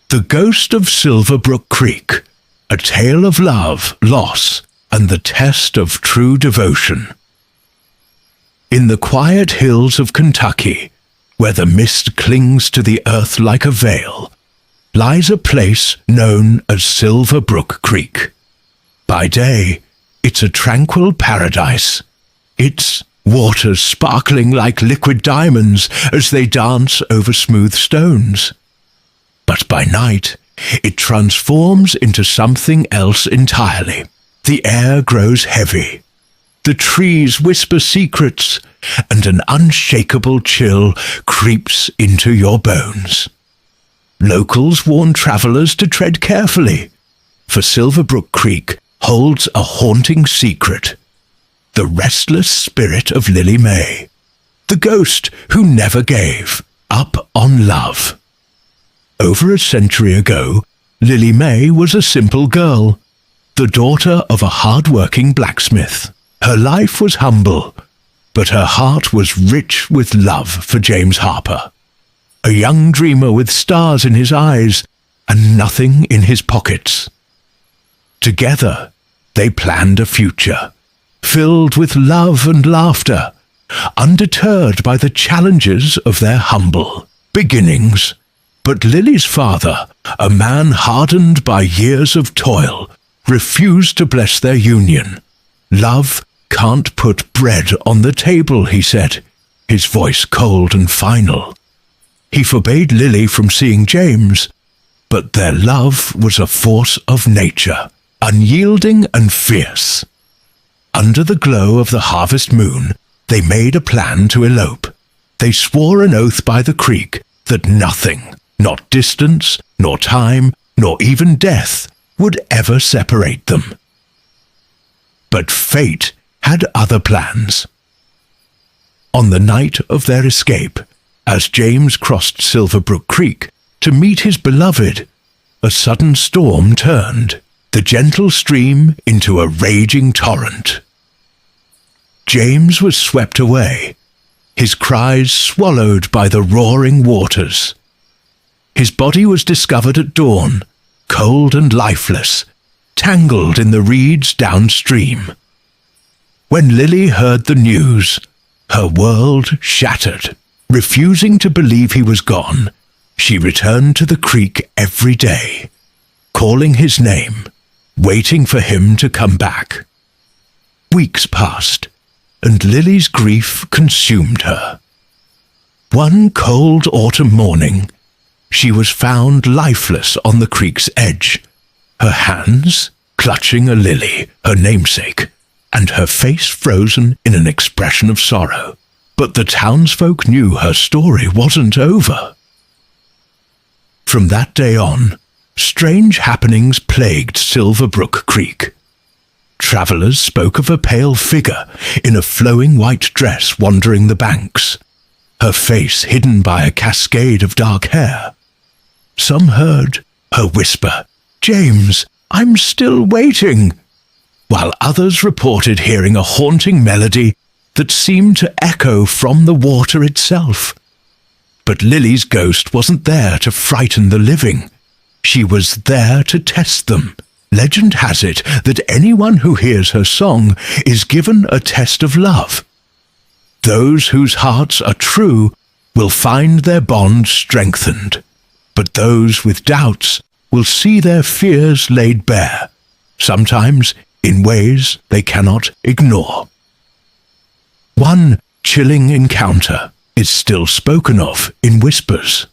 The Ghost of Silver Brook Creek, a tale of love, loss, and the test of true devotion. In the quiet hills of Kentucky, where the mist clings to the earth like a veil, lies a place known as Silver Brook Creek. By day, it's a tranquil paradise, its waters sparkling like liquid diamonds as they dance over smooth stones. But by night, it transforms into something else entirely. The air grows heavy. The trees whisper secrets, and an unshakable chill creeps into your bones. Locals warn travelers to tread carefully, for Silver Brook Creek holds a haunting secret. The restless spirit of Lily Mae, the ghost who never gave up on love. Over a century ago, Lily Mae was a simple girl, the daughter of a hard-working blacksmith. Her life was humble, but her heart was rich with love for James Harper, a young dreamer with stars in his eyes and nothing in his pockets. Together, they planned a future, filled with love and laughter, undeterred by the challenges of their humble beginnings. But Lily's father, a man hardened by years of toil, refused to bless their union. Love can't put bread on the table, he said, his voice cold and final. He forbade Lily from seeing James, but their love was a force of nature, unyielding and fierce. Under the glow of the harvest moon, they made a plan to elope. They swore an oath by the creek that nothing, not distance, nor time, nor even death, would ever separate them. But fate had other plans. On the night of their escape, as James crossed Silver Brook Creek to meet his beloved, a sudden storm turned the gentle stream into a raging torrent. James was swept away, his cries swallowed by the roaring waters. His body was discovered at dawn, cold and lifeless, tangled in the reeds downstream. When Lily heard the news, her world shattered. Refusing to believe he was gone, she returned to the creek every day, calling his name, waiting for him to come back. Weeks passed, and Lily's grief consumed her. One cold autumn morning, she was found lifeless on the creek's edge, her hands clutching a lily, her namesake, and her face frozen in an expression of sorrow. But the townsfolk knew her story wasn't over. From that day on, strange happenings plagued Silver Brook Creek. Travelers spoke of a pale figure in a flowing white dress wandering the banks, her face hidden by a cascade of dark hair. Some heard her whisper, "James, I'm still waiting," while others reported hearing a haunting melody that seemed to echo from the water itself. But Lily's ghost wasn't there to frighten the living. She was there to test them. Legend has it that anyone who hears her song is given a test of love. Those whose hearts are true will find their bond strengthened, but those with doubts will see their fears laid bare, sometimes in ways they cannot ignore. One chilling encounter is still spoken of in whispers.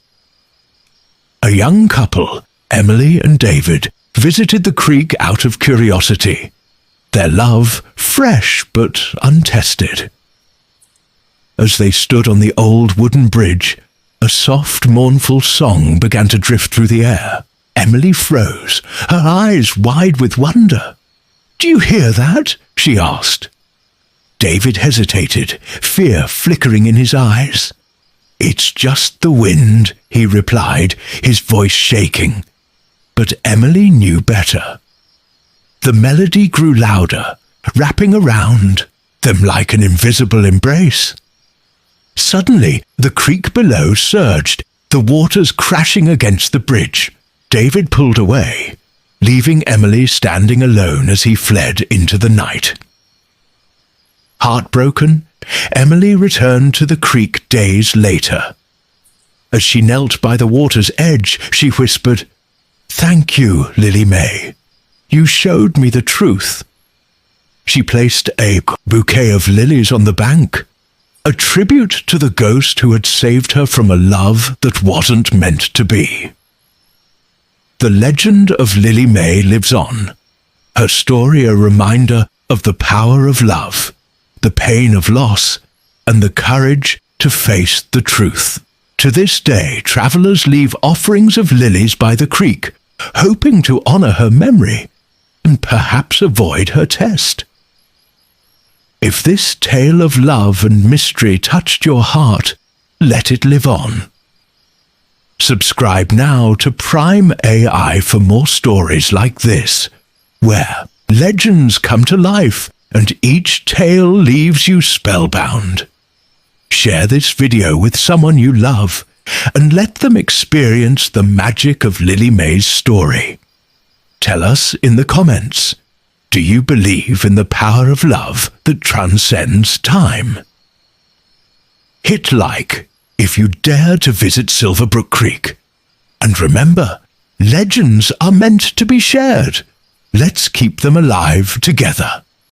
A young couple, Emily and David, visited the creek out of curiosity, their love fresh but untested. As they stood on the old wooden bridge, a soft, mournful song began to drift through the air. Emily froze, her eyes wide with wonder. "Do you hear that?" she asked. David hesitated, fear flickering in his eyes. "It's just the wind," he replied, his voice shaking. But Emily knew better. The melody grew louder, wrapping around them like an invisible embrace. Suddenly, the creek below surged, the waters crashing against the bridge. David pulled away, leaving Emily standing alone as he fled into the night. Heartbroken, Emily returned to the creek days later. As she knelt by the water's edge, she whispered, "Thank you, Lily Mae. You showed me the truth." She placed a bouquet of lilies on the bank, a tribute to the ghost who had saved her from a love that wasn't meant to be. The legend of Lily Mae lives on, her story a reminder of the power of love, the pain of loss, and the courage to face the truth. To this day, travelers leave offerings of lilies by the creek, hoping to honor her memory and perhaps avoid her test. If this tale of love and mystery touched your heart, let it live on. Subscribe now to Prime AI for more stories like this, where legends come to life and each tale leaves you spellbound. Share this video with someone you love and let them experience the magic of Lily Mae's story. Tell us in the comments, do you believe in the power of love that transcends time? Hit like if you dare to visit Silver Brook Creek. And remember, legends are meant to be shared. Let's keep them alive together.